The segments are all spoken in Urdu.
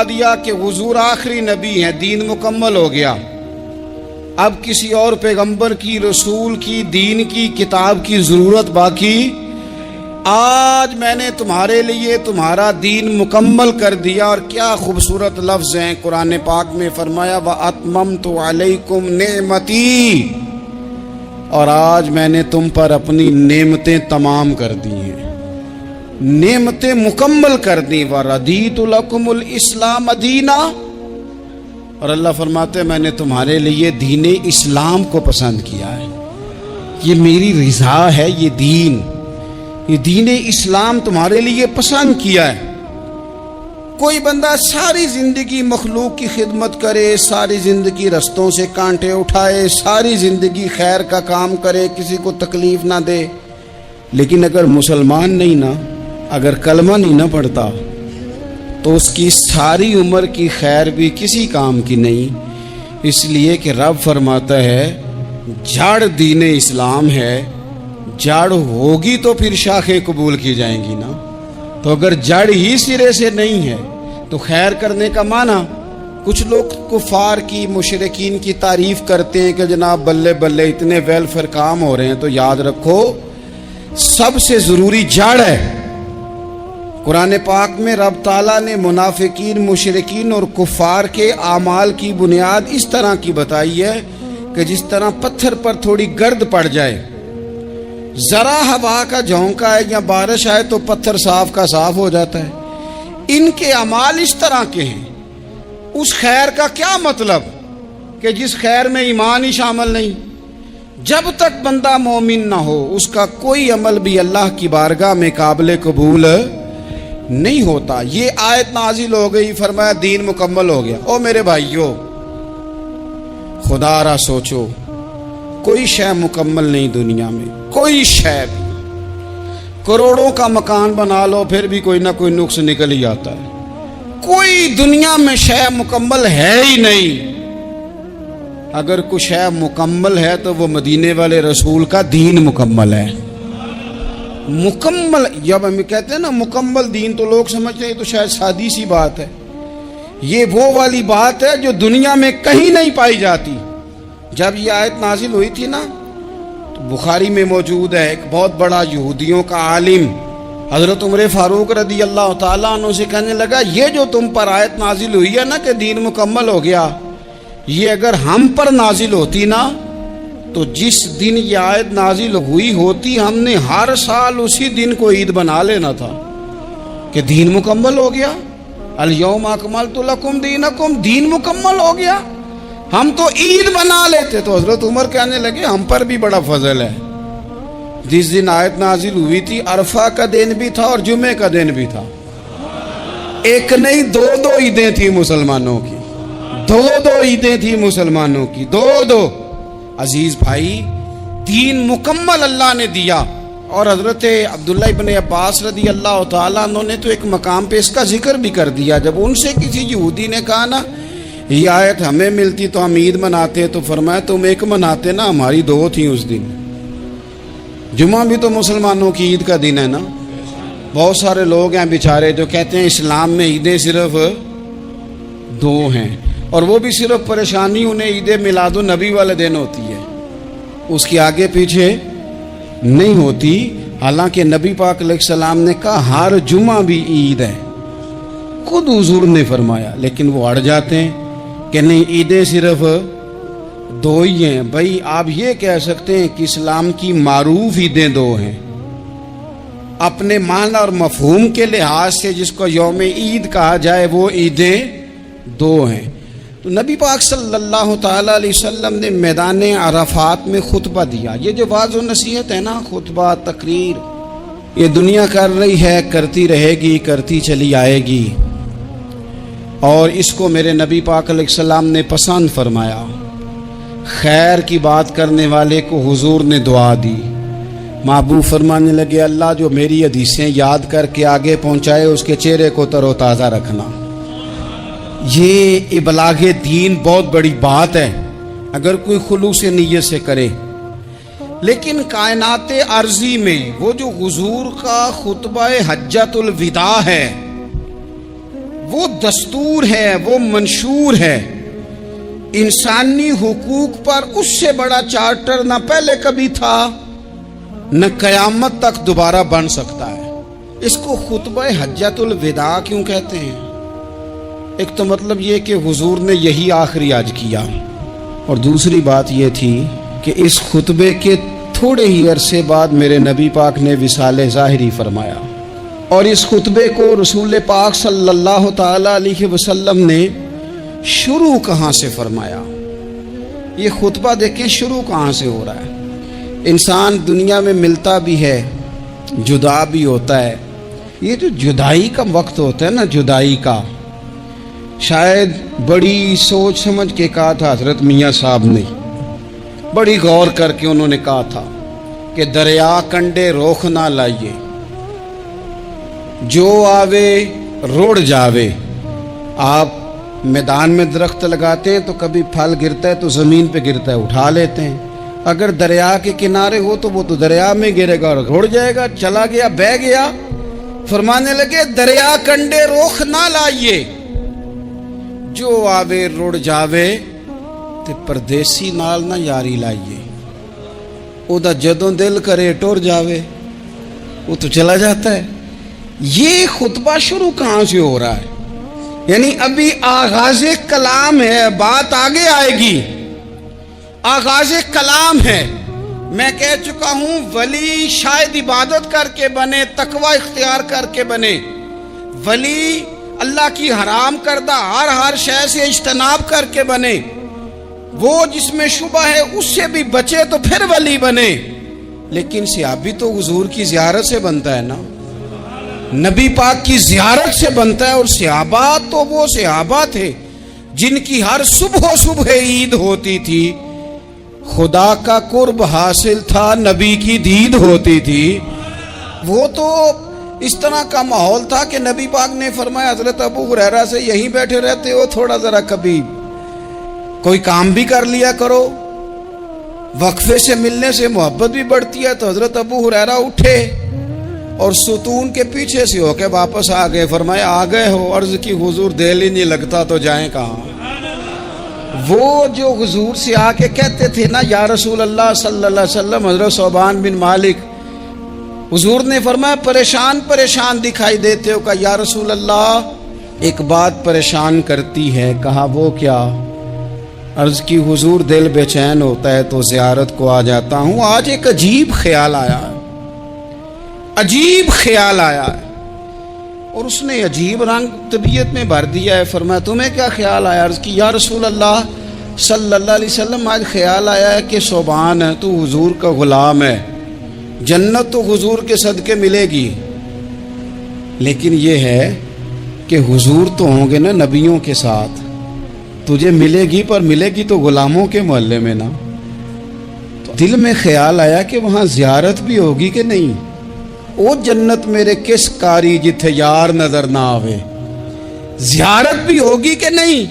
دیا کہ حضور آخری نبی ہیں، دین مکمل ہو گیا، اب کسی اور پیغمبر کی، رسول کی، دین کی، کتاب کی ضرورت باقی، آج میں نے تمہارے لیے تمہارا دین مکمل کر دیا۔ اور کیا خوبصورت لفظ ہیں قرآن پاک میں، فرمایا وَأَتْمَمْتُ عَلَيْكُمْ نِعْمَتِي، اور آج میں نے تم پر اپنی نعمتیں تمام کر دی ہیں، نعمتیں مکمل کر دی۔ وَرَضِيتُ لَكُمُ الْإِسْلَامَ دِينًا، اور اللہ فرماتے ہیں میں نے تمہارے لیے دین اسلام کو پسند کیا ہے، یہ میری رضا ہے، یہ دین اسلام تمہارے لیے پسند کیا ہے۔ کوئی بندہ ساری زندگی مخلوق کی خدمت کرے، ساری زندگی رستوں سے کانٹے اٹھائے، ساری زندگی خیر کا کام کرے، کسی کو تکلیف نہ دے، لیکن اگر مسلمان نہیں نا، اگر کلمہ نہیں نہ پڑھتا، تو اس کی ساری عمر کی خیر بھی کسی کام کی نہیں۔ اس لیے کہ رب فرماتا ہے جڑ دین اسلام ہے، جڑ ہوگی تو پھر شاخیں قبول کی جائیں گی نا، تو اگر جڑ ہی سرے سے نہیں ہے تو خیر کرنے کا معنی، کچھ لوگ کفار کی، مشرکین کی تعریف کرتے ہیں کہ جناب بلے بلے اتنے ویلفیئر کام ہو رہے ہیں، تو یاد رکھو سب سے ضروری جڑ ہے۔ قرآن پاک میں رب تعالیٰ نے منافقین، مشرکین اور کفار کے اعمال کی بنیاد اس طرح کی بتائی ہے کہ جس طرح پتھر پر تھوڑی گرد پڑ جائے، ذرا ہوا کا جھونکا ہے یا بارش آئے تو پتھر صاف کا صاف ہو جاتا ہے۔ ان کے اعمال اس طرح کے ہیں۔ اس خیر کا کیا مطلب کہ جس خیر میں ایمان ہی شامل نہیں؟ جب تک بندہ مومن نہ ہو اس کا کوئی عمل بھی اللہ کی بارگاہ میں قابل قبول نہیں ہوتا۔ یہ آیت نازل ہو گئی، فرمایا دین مکمل ہو گیا۔ او میرے بھائیو، خدا را سوچو، کوئی شے مکمل نہیں دنیا میں، کوئی شے بھی۔ کروڑوں کا مکان بنا لو پھر بھی کوئی نہ کوئی نقص نکل ہی آتا ہے۔ کوئی دنیا میں شے مکمل ہے ہی نہیں۔ اگر کوئی شے مکمل ہے تو وہ مدینے والے رسول کا دین مکمل ہے۔ مکمل، جب ہم کہتے ہیں نا مکمل دین، تو لوگ سمجھتے ہیں تو شاید سادی سی بات ہے۔ یہ وہ والی بات ہے جو دنیا میں کہیں نہیں پائی جاتی۔ جب یہ آیت نازل ہوئی تھی نا، تو بخاری میں موجود ہے، ایک بہت بڑا یہودیوں کا عالم حضرت عمر فاروق رضی اللہ تعالیٰ عنہ سے کہنے لگا، یہ جو تم پر آیت نازل ہوئی ہے نا کہ دین مکمل ہو گیا، یہ اگر ہم پر نازل ہوتی نا، تو جس دن یہ آیت نازل ہوئی ہوتی ہم نے ہر سال اسی دن کو عید بنا لینا تھا کہ دین مکمل ہو گیا۔ الیوم اکملت لکم دینکم، دین مکمل ہو گیا، ہم تو عید بنا لیتے۔ تو حضرت عمر کہنے لگے ہم پر بھی بڑا فضل ہے، جس دن آیت نازل ہوئی تھی عرفہ کا دن بھی تھا اور جمعے کا دن بھی تھا، ایک نہیں دو عیدیں تھیں مسلمانوں کی، دو عیدیں تھیں مسلمانوں کی، دو۔ عزیز بھائی، دین مکمل اللہ نے دیا۔ اور حضرت عبداللہ ابن عباس رضی اللہ تعالیٰ عنہ نے تو ایک مقام پہ اس کا ذکر بھی کر دیا، جب ان سے کسی یہودی نے کہا نا یہ آیت ہمیں ملتی تو ہم عید مناتے، تو فرمایا تم ایک مناتے نا، ہماری دو تھیں اس دن۔ جمعہ بھی تو مسلمانوں کی عید کا دن ہے نا۔ بہت سارے لوگ ہیں بیچارے جو کہتے ہیں اسلام میں عیدیں صرف دو ہیں، اور وہ بھی صرف پریشانی انہیں عید میلاد النبی والے دن ہوتی ہے، اس کی آگے پیچھے نہیں ہوتی۔ حالانکہ نبی پاک علیہ السلام نے کہا ہر جمعہ بھی عید ہے، خود حضور نے فرمایا، لیکن وہ اڑ جاتے ہیں کہ نہیں عیدیں صرف دو ہی ہیں۔ بھائی آپ یہ کہہ سکتے ہیں کہ اسلام کی معروف عیدیں دو ہیں، اپنے معنی اور مفہوم کے لحاظ سے جس کو یوم عید کہا جائے وہ عیدیں دو ہیں۔ تو نبی پاک صلی اللہ تعالیٰ علیہ وسلم نے میدان عرفات میں خطبہ دیا۔ یہ جو واعظ و نصیحت ہے نا، خطبہ، تقریر، یہ دنیا کر رہی ہے، کرتی رہے گی، کرتی چلی آئے گی، اور اس کو میرے نبی پاک علیہ السلام نے پسند فرمایا۔ خیر کی بات کرنے والے کو حضور نے دعا دی۔ محبوب فرمانے لگے اللہ جو میری حدیثیں یاد کر کے آگے پہنچائے اس کے چہرے کو تر و تازہ رکھنا۔ یہ ابلاغ دین بہت بڑی بات ہے اگر کوئی خلوص نیت سے کرے۔ لیکن کائنات عرضی میں وہ جو حضور کا خطبہ حجۃ الوداع ہے، وہ دستور ہے، وہ منشور ہے۔ انسانی حقوق پر اس سے بڑا چارٹر نہ پہلے کبھی تھا نہ قیامت تک دوبارہ بن سکتا ہے۔ اس کو خطبہ حجۃ الوداع کیوں کہتے ہیں؟ ایک تو مطلب یہ کہ حضور نے یہی آخری آج کیا، اور دوسری بات یہ تھی کہ اس خطبے کے تھوڑے ہی عرصے بعد میرے نبی پاک نے وصال ظاہری فرمایا، اور اس خطبے کو رسول پاک صلی اللہ تعالی علیہ وسلم نے شروع کہاں سے فرمایا؟ یہ خطبہ دیکھیں شروع کہاں سے ہو رہا ہے۔ انسان دنیا میں ملتا بھی ہے، جدا بھی ہوتا ہے۔ یہ جو جدائی کا وقت ہوتا ہے نا، جدائی کا، شاید بڑی سوچ سمجھ کے کہا تھا حضرت میاں صاحب نے، بڑی غور کر کے انہوں نے کہا تھا کہ دریا کنڈے روخ نہ لائیے، جو آوے روڑ جاوے۔ آپ میدان میں درخت لگاتے ہیں تو کبھی پھل گرتا ہے تو زمین پہ گرتا ہے، اٹھا لیتے ہیں۔ اگر دریا کے کنارے ہو تو وہ تو دریا میں گرے گا اور روڑ جائے گا، چلا گیا، بہہ گیا۔ فرمانے لگے دریا کنڈے روخ نہ لائیے، جو آوے روڑ جاوے، تے پردیسی نال نہ یاری لائیے، او دا جدوں دل کرے ٹور جاوے، وہ تو چلا جاتا ہے۔ یہ خطبہ شروع کہاں سے ہو رہا ہے؟ یعنی ابھی آغاز کلام ہے، بات آگے آئے گی، آغاز کلام ہے۔ میں کہہ چکا ہوں ولی شاید عبادت کر کے بنے، تقوی اختیار کر کے بنے، ولی اللہ کی حرام کردہ ہر شے سے اجتناب کر کے بنے، وہ جس میں شبہ ہے اس سے بھی بچے تو پھر ولی بنے۔ لیکن صحابی تو حضور کی زیارت سے بنتا ہے نا، نبی پاک کی زیارت سے بنتا ہے، اور صحابہ تو وہ صحابہ تھے جن کی ہر صبح عید ہوتی تھی، خدا کا قرب حاصل تھا، نبی کی دید ہوتی تھی۔ وہ تو اس طرح کا ماحول تھا کہ نبی پاک نے فرمایا حضرت ابو ہریرہ سے یہیں بیٹھے رہتے ہو، تھوڑا ذرا کبھی کوئی کام بھی کر لیا کرو، وقفے سے ملنے سے محبت بھی بڑھتی ہے۔ تو حضرت ابو ہریرہ اٹھے اور ستون کے پیچھے سے ہو کے واپس آ گئے۔ فرمایا آ گئے ہو؟ عرض کی حضور دل ہی نہیں لگتا تو جائیں کہاں؟ وہ جو حضور سے آ کے کہتے تھے نا یا رسول اللہ صلی اللہ علیہ وسلم، حضرت ثوبان بن مالک، حضور نے فرمایا پریشان دکھائی دیتے ہو؟ کہا یا رسول اللہ ایک بات پریشان کرتی ہے۔ کہا وہ کیا؟ عرض کی حضور دل بے چین ہوتا ہے تو زیارت کو آ جاتا ہوں، آج ایک عجیب خیال آیا ہے، عجیب خیال آیا ہے، اور اس نے عجیب رنگ طبیعت میں بھر دیا ہے۔ فرمایا تمہیں کیا خیال آیا؟ عرض کی یا رسول اللہ صلی اللہ علیہ وسلم آج خیال آیا ہے کہ ثوبان ہے تو حضور کا غلام ہے، جنت تو حضور کے صدقے ملے گی، لیکن یہ ہے کہ حضور تو ہوں گے نا نبیوں کے ساتھ، تجھے ملے گی پر ملے گی تو غلاموں کے محلے میں نا۔ تو دل میں خیال آیا کہ وہاں زیارت بھی ہوگی کہ نہیں؟ او جنت میرے کس کاری جتھے یار نظر نہ آوے، زیارت بھی ہوگی کہ نہیں؟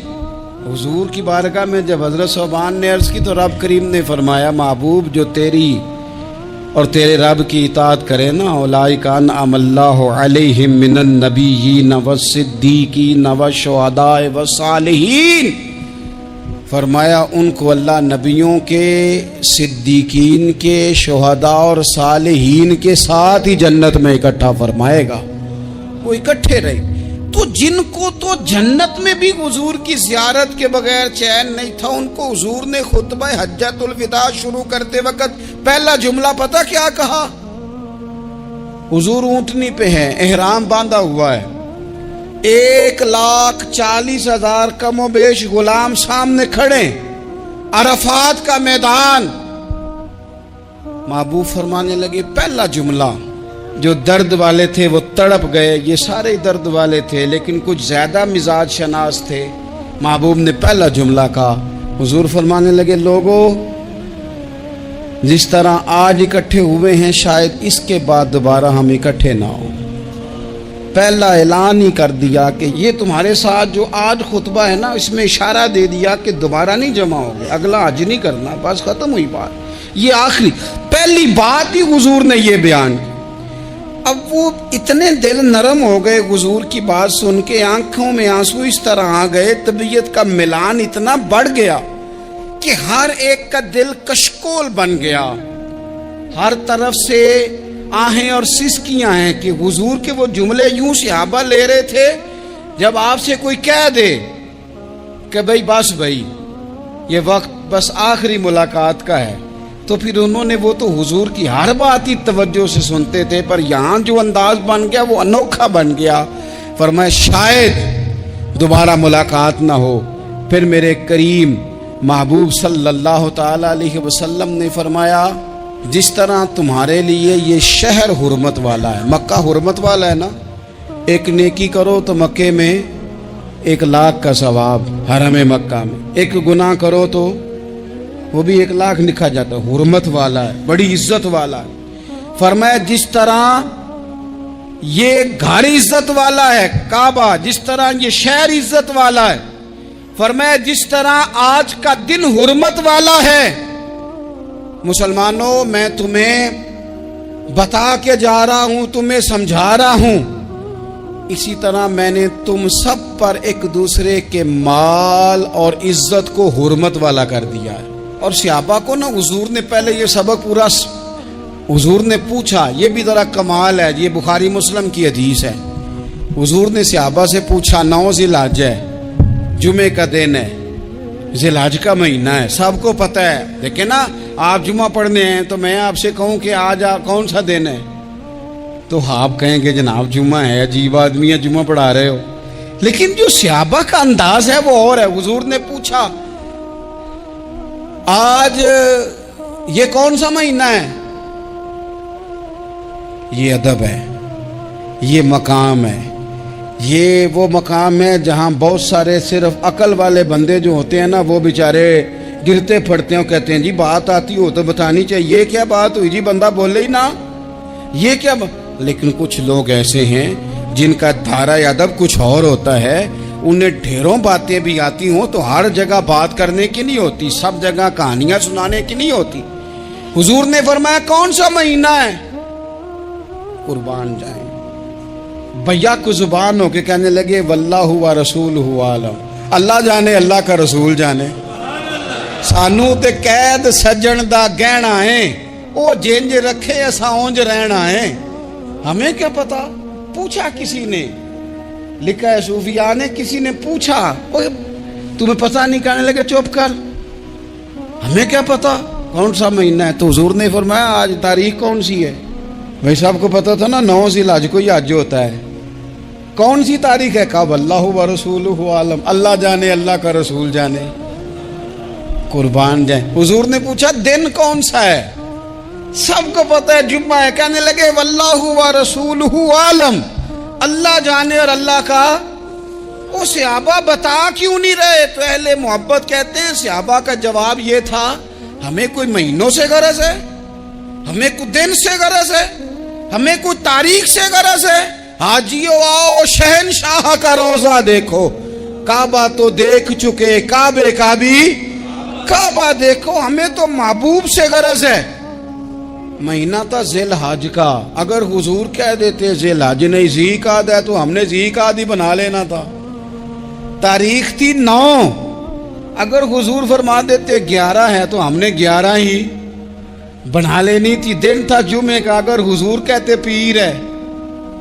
حضور کی بارگاہ میں جب حضرت ثوبان نے عرض کی تو رب کریم نے فرمایا محبوب جو تیری اور تیرے رب کی اطاعت کرے نا، اولئک انعم اللہ علیہم من النبیین والصدیقین والشہداء والصالحین، فرمایا ان کو اللہ نبیوں کے، صدیقین کے، شہداء اور صالحین کے ساتھ ہی جنت میں اکٹھا فرمائے گا۔ وہ اکٹھے رہے۔ تو جن کو تو جنت میں بھی حضور کی زیارت کے بغیر چین نہیں تھا، ان کو حضور نے خطبہ حجۃ الوداع شروع کرتے وقت پہلا جملہ پتہ کیا کہا؟ حضور اونٹنی پہ ہیں، احرام باندھا ہوا ہے، 1,40,000 کم و بیش غلام سامنے کھڑے، عرفات کا میدان۔ محبوب فرمانے لگے پہلا جملہ، جو درد والے تھے وہ تڑپ گئے، یہ سارے درد والے تھے لیکن کچھ زیادہ مزاج شناس تھے۔ محبوب نے پہلا جملہ کہا، حضور فرمانے لگے لوگو جس طرح آج اکٹھے ہوئے ہیں شاید اس کے بعد دوبارہ ہم اکٹھے نہ ہوں۔ پہلا اعلان ہی کر دیا کہ یہ تمہارے ساتھ جو آج خطبہ ہے نا، اس میں اشارہ دے دیا کہ دوبارہ نہیں جمع ہوگے، اگلا حج نہیں کرنا، بس ختم ہوئی بات۔ یہ آخری پہلی بات ہی حضور نے یہ بیان کی۔ اب وہ اتنے دل نرم ہو گئے حضور کی بات سن کے، آنکھوں میں آنسو اس طرح آ گئے، طبیعت کا ملان اتنا بڑھ گیا کہ ہر ایک کا دل کشکول بن گیا، ہر طرف سے آہیں اور سسکیاں ہیں کہ حضور کے وہ جملے یوں صحابہ لے رہے تھے جب آپ سے کوئی کہہ دے کہ بھائی یہ وقت بس آخری ملاقات کا ہے، تو پھر انہوں نے وہ تو حضور کی ہر بات ہی توجہ سے سنتے تھے، پر یہاں جو انداز بن گیا وہ انوکھا بن گیا۔ فرمایا شاید دوبارہ ملاقات نہ ہو۔ پھر میرے کریم محبوب صلی اللہ تعالی علیہ وسلم نے فرمایا جس طرح تمہارے لیے یہ شہر حرمت والا ہے، مکہ حرمت والا ہے نا، ایک نیکی کرو تو مکے میں 1,00,000 کا ثواب، حرم مکہ میں ایک گناہ کرو تو وہ بھی 1,00,000 لکھا جاتا ہے، حرمت والا ہے، بڑی عزت والا ہے۔ فرمایا جس طرح یہ گھر عزت والا ہے کعبہ، جس طرح یہ شہر عزت والا ہے، فرمایا جس طرح آج کا دن حرمت والا ہے، مسلمانوں میں تمہیں بتا کے جا رہا ہوں، تمہیں سمجھا رہا ہوں، اسی طرح میں نے تم سب پر ایک دوسرے کے مال اور عزت کو حرمت والا کر دیا ہے۔ اور صحابہ کو نا حضور نے پہلے یہ سبق پورا حضور نے پوچھا، یہ بھی ذرا کمال ہے، یہ بخاری مسلم کی حدیث ہے۔ حضور نے صحابہ سے پوچھا 9 ذی الحجہ ہے، جمعے کا دن ہے، ذی الحج کا مہینہ ہے، سب کو پتہ ہے، دیکھیں نا آپ جمعہ پڑھنے ہیں تو میں آپ سے کہوں کہ آج کون سا دن ہے تو آپ کہیں گے جناب جمعہ ہے، عجیب آدمی ہے جمعہ پڑھا رہے ہو، لیکن جو صحابہ کا انداز ہے وہ اور ہے۔ حضور نے پوچھا آج یہ کون سا مہینہ ہے، یہ ادب ہے، یہ مقام ہے، یہ وہ مقام ہے جہاں بہت سارے صرف عقل والے بندے جو ہوتے ہیں نا وہ بیچارے گرتے پھڑتے ہیں، کہتے ہیں جی بات آتی ہو تو بتانی چاہیے، یہ کیا بات ہوئی جی، بندہ بولے ہی نا، یہ کیا لیکن کچھ لوگ ایسے ہیں جن کا دھارا ادب کچھ اور ہوتا ہے، انہیں ڈھیروں باتیں بھی آتی ہوں تو ہر جگہ بات کرنے کی نہیں ہوتی، سب جگہ کہانیاں سنانے کی نہیں ہوتی۔ حضور نے فرمایا کون سا مہینہ ہے، قربان جائیں بھیا کو زبان ہو کے کہنے لگے واللہ و رسولہ عالم، اللہ جانے اللہ کا رسول جانے، سانو تے قید سجن دا گہنا ہے، او جنج رکھے اسا اونج رہنا ہے، ہمیں کیا پتا، پوچھا کسی نے، لکھا ہے صوفیاء نے، کسی نے پوچھا تمہیں پتہ نہیں، کہنے لگے چپ کر، ہمیں کیا پتا کون سا مہینہ ہے، تو حضور نے فرمایا آج تاریخ کون سی ہے، بھائی صاحب کو پتا تھا نا 9 ذی الحج کو یہ حج ہوتا ہے، کون سی تاریخ ہے، کہا واللہ و رسولہ عالم، اللہ جانے اللہ کا رسول جانے، قربان جائیں۔ حضور نے پوچھا دن کون سا ہے، سب کو پتہ ہے جمعہ ہے، کہنے لگے واللہ و رسولہ عالم، اللہ جانے اور اللہ کا، وہ صحابہ بتا کیوں نہیں رہے، تو اہل محبت کہتے ہیں صحابہ کا جواب یہ تھا ہمیں کوئی مہینوں سے غرض ہے، ہمیں کوئی دن سے غرض ہے، ہمیں کوئی تاریخ سے غرض ہے، حاجیو آؤ شہنشاہ کا روزہ دیکھو، کعبہ تو دیکھ چکے کعبے کا بھی کعبہ دیکھو، ہمیں تو محبوب سے غرض ہے۔ مہینہ تھا ذی الحج کا، اگر حضور کہہ دیتے ذی الحج نہیں ذی قعدہ ہے تو ہم نے ذی قعدہ بنا لینا تھا، تاریخ تھی 9، اگر حضور فرما دیتے 11 ہے تو ہم نے 11 ہی بنا لینی تھی، دن تھا جمعے کا، اگر حضور کہتے پیر ہے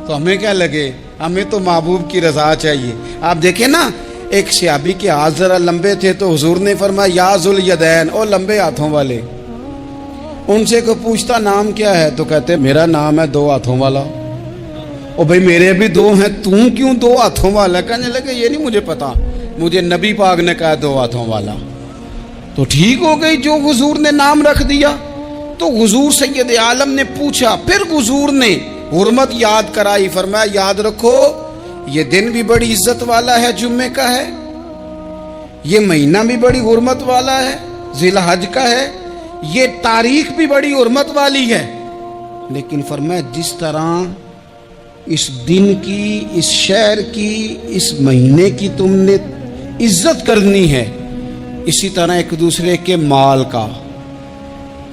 تو ہمیں کیا لگے، ہمیں تو محبوب کی رضا چاہیے۔ آپ دیکھیں نا ایک صحابی کے ہاتھ ذرا لمبے تھے تو حضور نے فرمایا یا ذوالیدین، او لمبے ہاتھوں والے، ان سے کوئی پوچھتا نام کیا ہے تو کہتے میرا نام ہے 2 ہاتھوں والا، او بھائی میرے بھی 2 ہیں، تو کیوں 2 ہاتھوں والا، کہنے لگے یہ نہیں مجھے پتا، مجھے نبی پاک نے کہا 2 ہاتھوں والا، تو ٹھیک ہو گئی جو حضور نے نام رکھ دیا۔ تو حضور سید عالم نے پوچھا، پھر حضور نے حرمت یاد کرائی، فرمایا یاد رکھو یہ دن بھی بڑی عزت والا ہے، جمعے کا ہے، یہ مہینہ بھی بڑی حرمت والا ہے، ذی الحج کا ہے، یہ تاریخ بھی بڑی حرمت والی ہے، لیکن فرمایا جس طرح اس دن کی، اس شہر کی، اس مہینے کی تم نے عزت کرنی ہے، اسی طرح ایک دوسرے کے مال کا،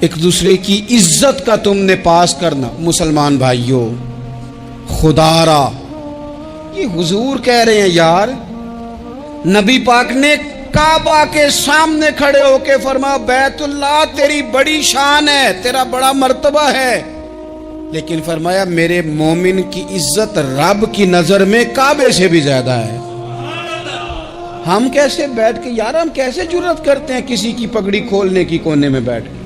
ایک دوسرے کی عزت کا تم نے پاس کرنا۔ مسلمان بھائیوں خدا را. یہ حضور کہہ رہے ہیں یار. نبی پاک نے کعبہ کے سامنے کھڑے ہو کے فرمایا بیت اللہ تیری بڑی شان ہے, تیرا بڑا مرتبہ ہے, لیکن فرمایا میرے مومن کی عزت رب کی نظر میں کعبے سے بھی زیادہ ہے. ہم کیسے بیٹھ کے یار, ہم کیسے جرأت کرتے ہیں کسی کی پگڑی کھولنے کی کونے میں بیٹھ کے؟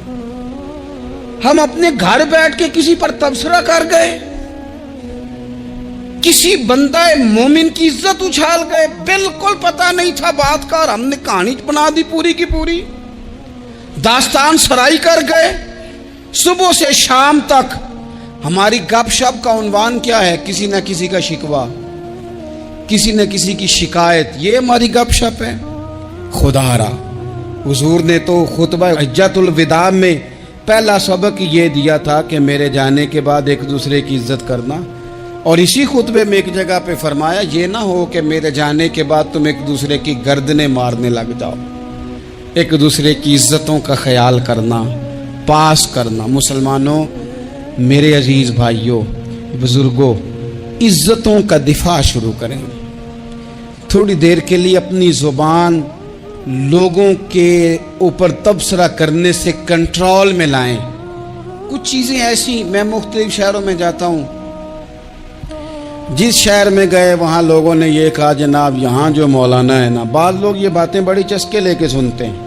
ہم اپنے گھر بیٹھ کے کسی پر تبصرہ کر گئے, کسی بندہ مومن کی عزت اچھال گئے, بالکل پتہ نہیں تھا بات کا, اور ہم نے کہانی بنا دی پوری کی پوری, داستان سرائی کر گئے. صبح سے شام تک ہماری گپ شپ کا عنوان کیا ہے؟ کسی نہ کسی کا شکوہ, کسی نہ کسی کی شکایت, یہ ہماری گپ شپ ہے. خدا را حضور نے تو خطبہ حجۃ الوداع میں پہلا سبق یہ دیا تھا کہ میرے جانے کے بعد ایک دوسرے کی عزت کرنا, اور اسی خطبے میں ایک جگہ پہ فرمایا یہ نہ ہو کہ میرے جانے کے بعد تم ایک دوسرے کی گردنیں مارنے لگ جاؤ. ایک دوسرے کی عزتوں کا خیال کرنا, پاس کرنا. مسلمانوں, میرے عزیز بھائیوں, بزرگوں, عزتوں کا دفاع شروع کریں. تھوڑی دیر کے لیے اپنی زبان لوگوں کے اوپر تبصرہ کرنے سے کنٹرول میں لائیں. کچھ چیزیں ایسی, میں مختلف شہروں میں جاتا ہوں, جس شہر میں گئے وہاں لوگوں نے یہ کہا جناب یہاں جو مولانا ہے نا, بعض لوگ یہ باتیں بڑی چسکے لے کے سنتے ہیں,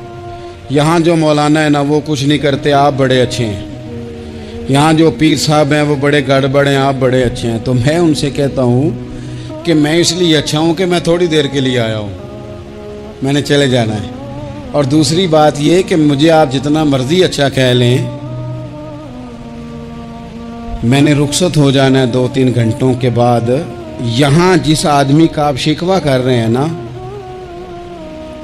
یہاں جو مولانا ہے نا وہ کچھ نہیں کرتے, آپ بڑے اچھے ہیں. یہاں جو پیر صاحب ہیں وہ بڑے گڑبڑ ہیں, آپ بڑے اچھے ہیں. تو میں ان سے کہتا ہوں کہ میں اس لیے اچھا ہوں کہ میں تھوڑی دیر کے لیے آیا ہوں, میں نے چلے جانا ہے. اور دوسری بات یہ کہ مجھے آپ جتنا مرضی اچھا کہہ لیں, میں نے رخصت ہو جانا ہے 2-3 گھنٹوں کے بعد. یہاں جس آدمی کا آپ شکوہ کر رہے ہیں نا,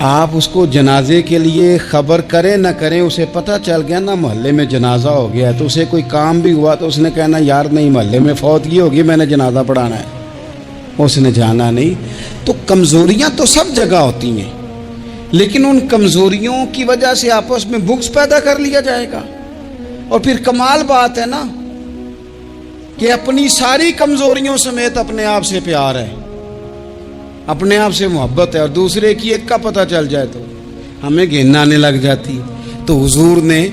آپ اس کو جنازے کے لیے خبر کریں نہ کریں, اسے پتہ چل گیا نا محلے میں جنازہ ہو گیا, تو اسے کوئی کام بھی ہوا تو اس نے کہنا یار نہیں محلے میں فوتگی ہوگی, میں نے جنازہ پڑھانا ہے, اس نے جانا نہیں. تو کمزوریاں تو سب جگہ ہوتی ہیں, لیکن ان کمزوریوں کی وجہ سے آپس میں بغض پیدا کر لیا جائے گا. اور پھر کمال بات ہے نا کہ اپنی ساری کمزوریوں سمیت اپنے آپ سے پیار ہے, اپنے آپ سے محبت ہے, اور دوسرے کی ایک کا پتہ چل جائے تو ہمیں گھن آنے لگ جاتی. تو حضور نے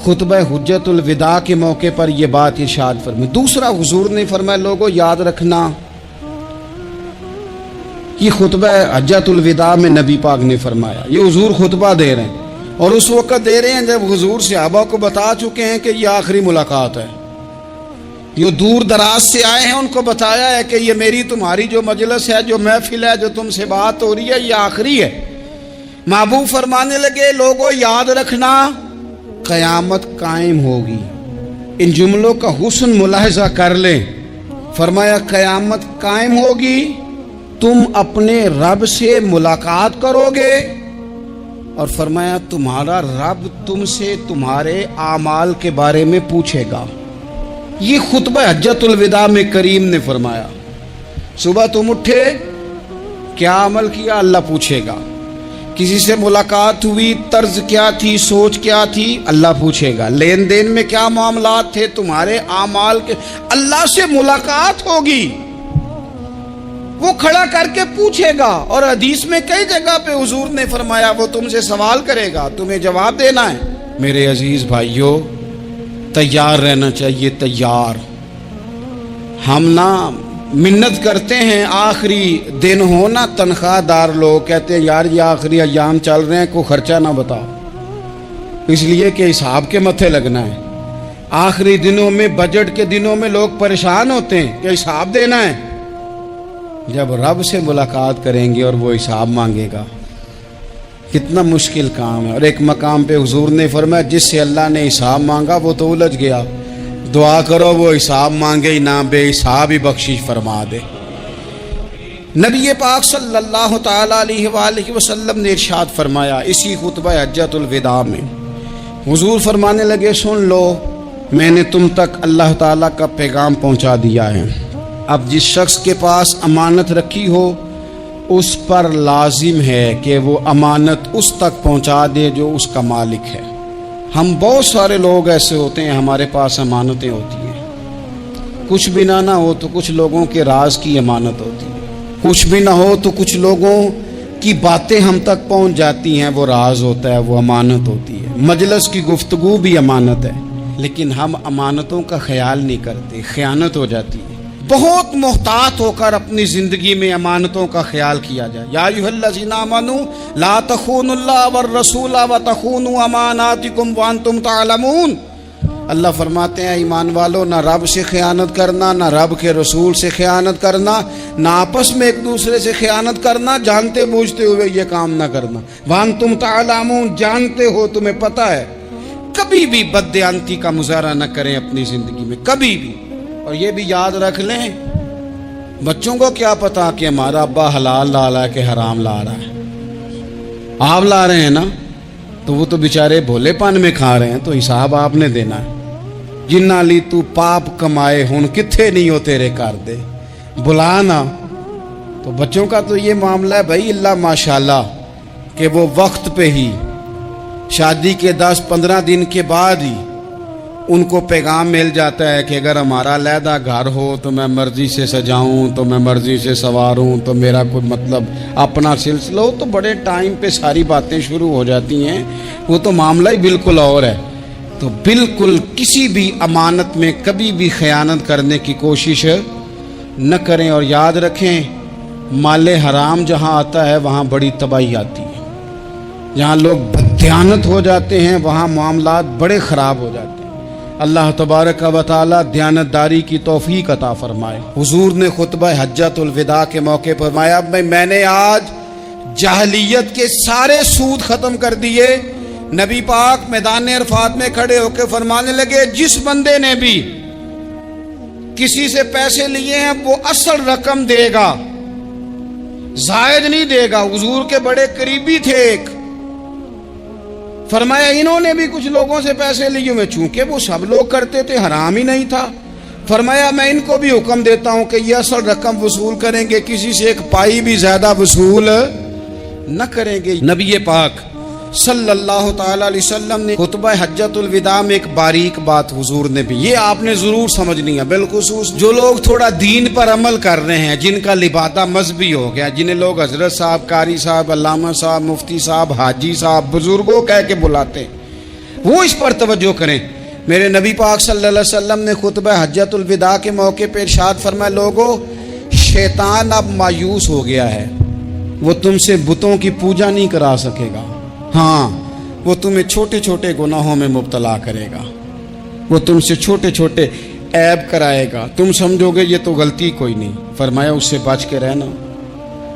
خطبہ حجۃ الوداع کے موقع پر یہ بات ارشاد فرمائی. دوسرا حضور نے فرمایا لوگوں یاد رکھنا, یہ خطبہ حجۃ الوداع میں نبی پاک نے فرمایا, یہ حضور خطبہ دے رہے ہیں, اور اس وقت دے رہے ہیں جب حضور صحابہ کو بتا چکے ہیں کہ یہ آخری ملاقات ہے. جو دور دراز سے آئے ہیں ان کو بتایا ہے کہ یہ میری تمہاری جو مجلس ہے, جو محفل ہے, جو تم سے بات ہو رہی ہے, یہ آخری ہے. محبوب فرمانے لگے لوگوں یاد رکھنا قیامت قائم ہوگی. ان جملوں کا حسن ملاحظہ کر لیں. فرمایا قیامت قائم ہوگی, تم اپنے رب سے ملاقات کرو گے, اور فرمایا تمہارا رب تم سے تمہارے اعمال کے بارے میں پوچھے گا. یہ خطبہ حجۃ الوداع میں کریم نے فرمایا. صبح تم اٹھے, کیا عمل کیا, اللہ پوچھے گا. کسی سے ملاقات ہوئی, طرز کیا تھی, سوچ کیا تھی, اللہ پوچھے گا. لین دین میں کیا معاملات تھے, تمہارے اعمال کے, اللہ سے ملاقات ہوگی, وہ کھڑا کر کے پوچھے گا. اور حدیث میں کئی جگہ پہ حضور نے فرمایا وہ تم سے سوال کرے گا, تمہیں جواب دینا ہے. میرے عزیز بھائیوں, تیار رہنا چاہیے, تیار. ہم نا منت کرتے ہیں آخری دن ہو نا, تنخواہ دار لوگ کہتے ہیں یار یہ آخری ایام چل رہے ہیں, کوئی خرچہ نہ بتاؤ, اس لیے کہ حساب کے متھے لگنا ہے. آخری دنوں میں, بجٹ کے دنوں میں لوگ پریشان ہوتے ہیں کہ حساب دینا ہے. جب رب سے ملاقات کریں گے اور وہ حساب مانگے گا, کتنا مشکل کام ہے. اور ایک مقام پہ حضور نے فرمایا جس سے اللہ نے حساب مانگا وہ تو الجھ گیا, دعا کرو وہ حساب مانگے ہی نہ, بے حساب ہی بخشش فرما دے. نبی پاک صلی اللہ تعالی علیہ وآلہ وسلم نے ارشاد فرمایا اسی خطبہ حجۃ الوداع میں, حضور فرمانے لگے سن لو, میں نے تم تک اللہ تعالیٰ کا پیغام پہنچا دیا ہے. اب جس شخص کے پاس امانت رکھی ہو اس پر لازم ہے کہ وہ امانت اس تک پہنچا دے جو اس کا مالک ہے. ہم بہت سارے لوگ ایسے ہوتے ہیں, ہمارے پاس امانتیں ہوتی ہیں, کچھ بھی نہ ہو تو کچھ لوگوں کے راز کی امانت ہوتی ہے، کچھ بھی نہ ہو تو کچھ لوگوں کی باتیں ہم تک پہنچ جاتی ہیں، وہ راز ہوتا ہے، وہ امانت ہوتی ہے۔ مجلس کی گفتگو بھی امانت ہے، لیکن ہم امانتوں کا خیال نہیں کرتے، خیانت ہو جاتی ہے۔ بہت محتاط ہو کر اپنی زندگی میں امانتوں کا خیال کیا جائے۔ یا ایھا الذین آمنوا لا تخونوا اللہ والرسول وتخونوا اماناتکم وانتم تعلمون۔ اللہ فرماتے ہیں ایمان والو، نہ رب سے خیانت کرنا، نہ رب کے رسول سے خیانت کرنا، نہ آپس میں ایک دوسرے سے خیانت کرنا، جانتے بوجھتے ہوئے یہ کام نہ کرنا۔ وانتم تعلمون، جانتے ہو، تمہیں پتہ ہے۔ کبھی بھی بددیانتی کا مظاہرہ نہ کریں اپنی زندگی میں، کبھی بھی۔ اور یہ بھی یاد رکھ لیں، بچوں کو کیا پتا کہ ہمارا ابا حلال لا رہا ہے کہ حرام لا رہا ہے؟ آپ لا رہے ہیں نا، تو وہ تو بیچارے بھولے پن میں کھا رہے ہیں، تو حساب آپ نے دینا ہے۔ جنہ لی تو پاپ کمائے ہن کتھے نہیں ہو تیرے کر دے، بلانا۔ تو بچوں کا تو یہ معاملہ ہے بھائی، اللہ ماشاءاللہ کہ وہ وقت پہ ہی، شادی کے 10-15 دن کے بعد ہی ان کو پیغام مل جاتا ہے کہ اگر ہمارا علیحدہ گھر ہو تو میں مرضی سے سجاؤں، تو میں مرضی سے سنواروں، تو میرا کوئی مطلب اپنا سلسلہ ہو، تو بڑے ٹائم پہ ساری باتیں شروع ہو جاتی ہیں، وہ تو معاملہ ہی بالکل اور ہے۔ تو بالکل کسی بھی امانت میں کبھی بھی خیانت کرنے کی کوشش نہ کریں، اور یاد رکھیں مال حرام جہاں آتا ہے وہاں بڑی تباہی آتی ہے۔ جہاں لوگ بددیانت ہو جاتے ہیں وہاں معاملات بڑے خراب ہو جاتے ہیں۔ اللہ تبارک و تعالی دیانتداری کی توفیق عطا فرمائے۔ حضور نے خطبہ حجۃ الوداع کے موقع پر فرمایا، میں نے آج جاہلیت کے سارے سود ختم کر دیے۔ نبی پاک میدان عرفات میں کھڑے ہو کے فرمانے لگے، جس بندے نے بھی کسی سے پیسے لیے ہیں وہ اصل رقم دے گا، زائد نہیں دے گا۔ حضور کے بڑے قریبی تھے ایک، فرمایا انہوں نے بھی کچھ لوگوں سے پیسے لیے ہوئے، چونکہ وہ سب لوگ کرتے تھے، حرام ہی نہیں تھا۔ فرمایا میں ان کو بھی حکم دیتا ہوں کہ یہ اصل رقم وصول کریں گے، کسی سے ایک پائی بھی زیادہ وصول نہ کریں گے۔ نبی پاک صلی اللہ تعالی علیہ وسلم نے خطبہ حجۃ الوداع میں ایک باریک بات حضور نے بھی، یہ آپ نے ضرور سمجھنی ہے، بالخصوص جو لوگ تھوڑا دین پر عمل کر رہے ہیں، جن کا لبادہ مذہبی ہو گیا، جنہیں لوگ حضرت صاحب، قاری صاحب، علامہ صاحب، مفتی صاحب، حاجی صاحب، بزرگوں کہہ کے بلاتے ہیں، وہ اس پر توجہ کریں۔ میرے نبی پاک صلی اللہ علیہ وسلم نے خطبہ حجۃ الوداع کے موقع پہ ارشاد فرمایا، لوگو شیطان اب مایوس ہو گیا ہے، وہ تم سے بتوں کی پوجا نہیں کرا سکے گا، ہاں وہ تمہیں چھوٹے چھوٹے گناہوں میں مبتلا کرے گا، وہ تم سے چھوٹے چھوٹے عیب کرائے گا، تم سمجھو گے یہ تو غلطی کوئی نہیں۔ فرمایا اس سے بچ کے رہنا۔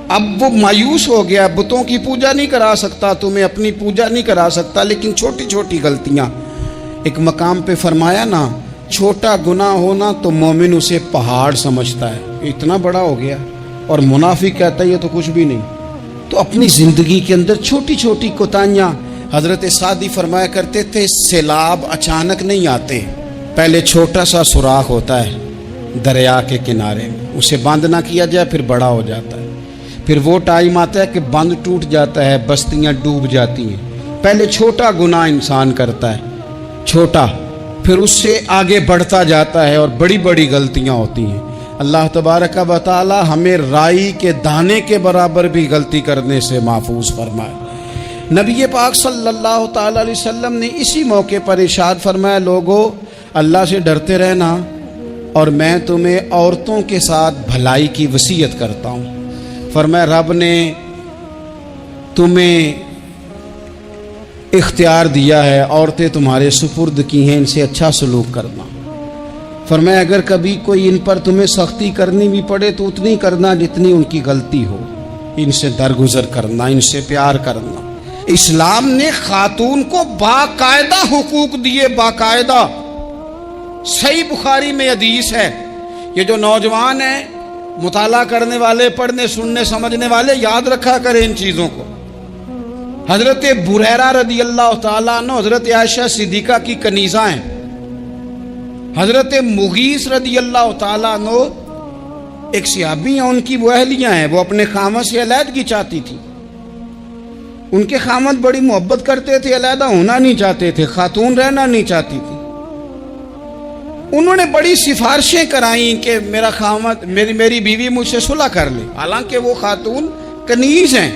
اب وہ مایوس ہو گیا، بتوں کی پوجا نہیں کرا سکتا، تمہیں اپنی پوجا نہیں کرا سکتا، لیکن چھوٹی چھوٹی غلطیاں۔ ایک مقام پہ فرمایا نا، چھوٹا گناہ ہونا تو مومن اسے پہاڑ سمجھتا ہے، اتنا بڑا ہو گیا، اور منافق کہتا ہے یہ تو کچھ بھی نہیں۔ تو اپنی زندگی کے اندر چھوٹی چھوٹی کوتاہیاں، حضرت سعدی فرمایا کرتے تھے سیلاب اچانک نہیں آتے، پہلے چھوٹا سا سوراخ ہوتا ہے دریا کے کنارے میں، اسے بند نہ کیا جائے پھر بڑا ہو جاتا ہے، پھر وہ ٹائم آتا ہے کہ بند ٹوٹ جاتا ہے، بستیاں ڈوب جاتی ہیں۔ پہلے چھوٹا گناہ انسان کرتا ہے، چھوٹا، پھر اس سے آگے بڑھتا جاتا ہے اور بڑی بڑی غلطیاں ہوتی ہیں۔ اللہ تبارک و تعالی ہمیں رائی کے دانے کے برابر بھی غلطی کرنے سے محفوظ فرمائے۔ نبی پاک صلی اللہ تعالی علیہ وسلم نے اسی موقع پر ارشاد فرمایا، لوگو اللہ سے ڈرتے رہنا، اور میں تمہیں عورتوں کے ساتھ بھلائی کی وصیت کرتا ہوں۔ فرمایا رب نے تمہیں اختیار دیا ہے، عورتیں تمہارے سپرد کی ہیں، ان سے اچھا سلوک کرنا۔ فرمایا اگر کبھی کوئی ان پر تمہیں سختی کرنی بھی پڑے تو اتنی کرنا جتنی ان کی غلطی ہو، ان سے درگزر کرنا، ان سے پیار کرنا۔ اسلام نے خاتون کو باقاعدہ حقوق دیے، باقاعدہ۔ صحیح بخاری میں حدیث ہے، یہ جو نوجوان ہیں، مطالعہ کرنے والے، پڑھنے سننے سمجھنے والے، یاد رکھا کریں ان چیزوں کو۔ حضرت بریرہ رضی اللہ تعالیٰ عنہ حضرت عائشہ صدیقہ کی کنیزہ ہیں۔ حضرت مغیث رضی اللہ تعالیٰ عنہ ایک صحابی ہیں، ان کی وہ اہلیہ ہیں، وہ اپنے خامد سے علیحدگی چاہتی تھی۔ ان کے خامد بڑی محبت کرتے تھے، علیحدہ ہونا نہیں چاہتے تھے، خاتون رہنا نہیں چاہتی تھی۔ انہوں نے بڑی سفارشیں کرائیں کہ میرا خامد میری بیوی مجھ سے صلح کر لے، حالانکہ وہ خاتون کنیز ہیں،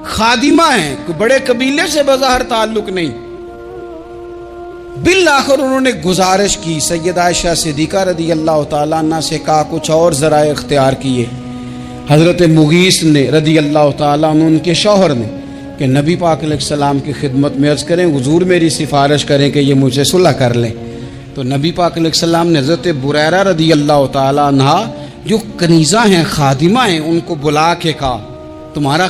خادمہ ہیں، کوئی بڑے قبیلے سے بظاہر تعلق نہیں۔ بالآخر انہوں نے گزارش کی، سیدہ عائشہ صدیقہ رضی اللہ تعالیٰ عنہ سے کہا، کچھ اور ذرائع اختیار کیے۔ حضرت مغیث نے رضی اللہ تعالیٰ عنہ ان کے شوہر نے کہ نبی پاک علیہ السلام کی خدمت میں عرض کریں، حضور میری سفارش کریں کہ یہ مجھے صلح کر لیں۔ تو نبی پاک علیہ السلام نے حضرت بریرہ رضی اللہ تعالیٰ عنہ جو کنیزہ ہیں، خادمہ ہیں، ان کو بلا کے کہا تمہارا